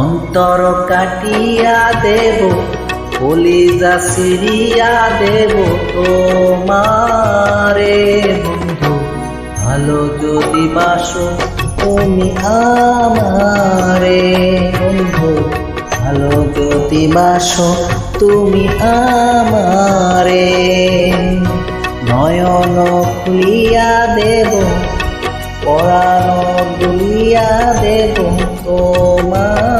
অন্তর কাটিয়া দেব, কলিজা সিরিয়া দেব তোমারে বন্ধু। ভালো যদি বাসো তুমি আমারে বন্ধু, ভালো যদি বাসো তুমি আমারে। নয়ন খুলিয়া দেব, পরাণ দুলিয়া দেব তোমার।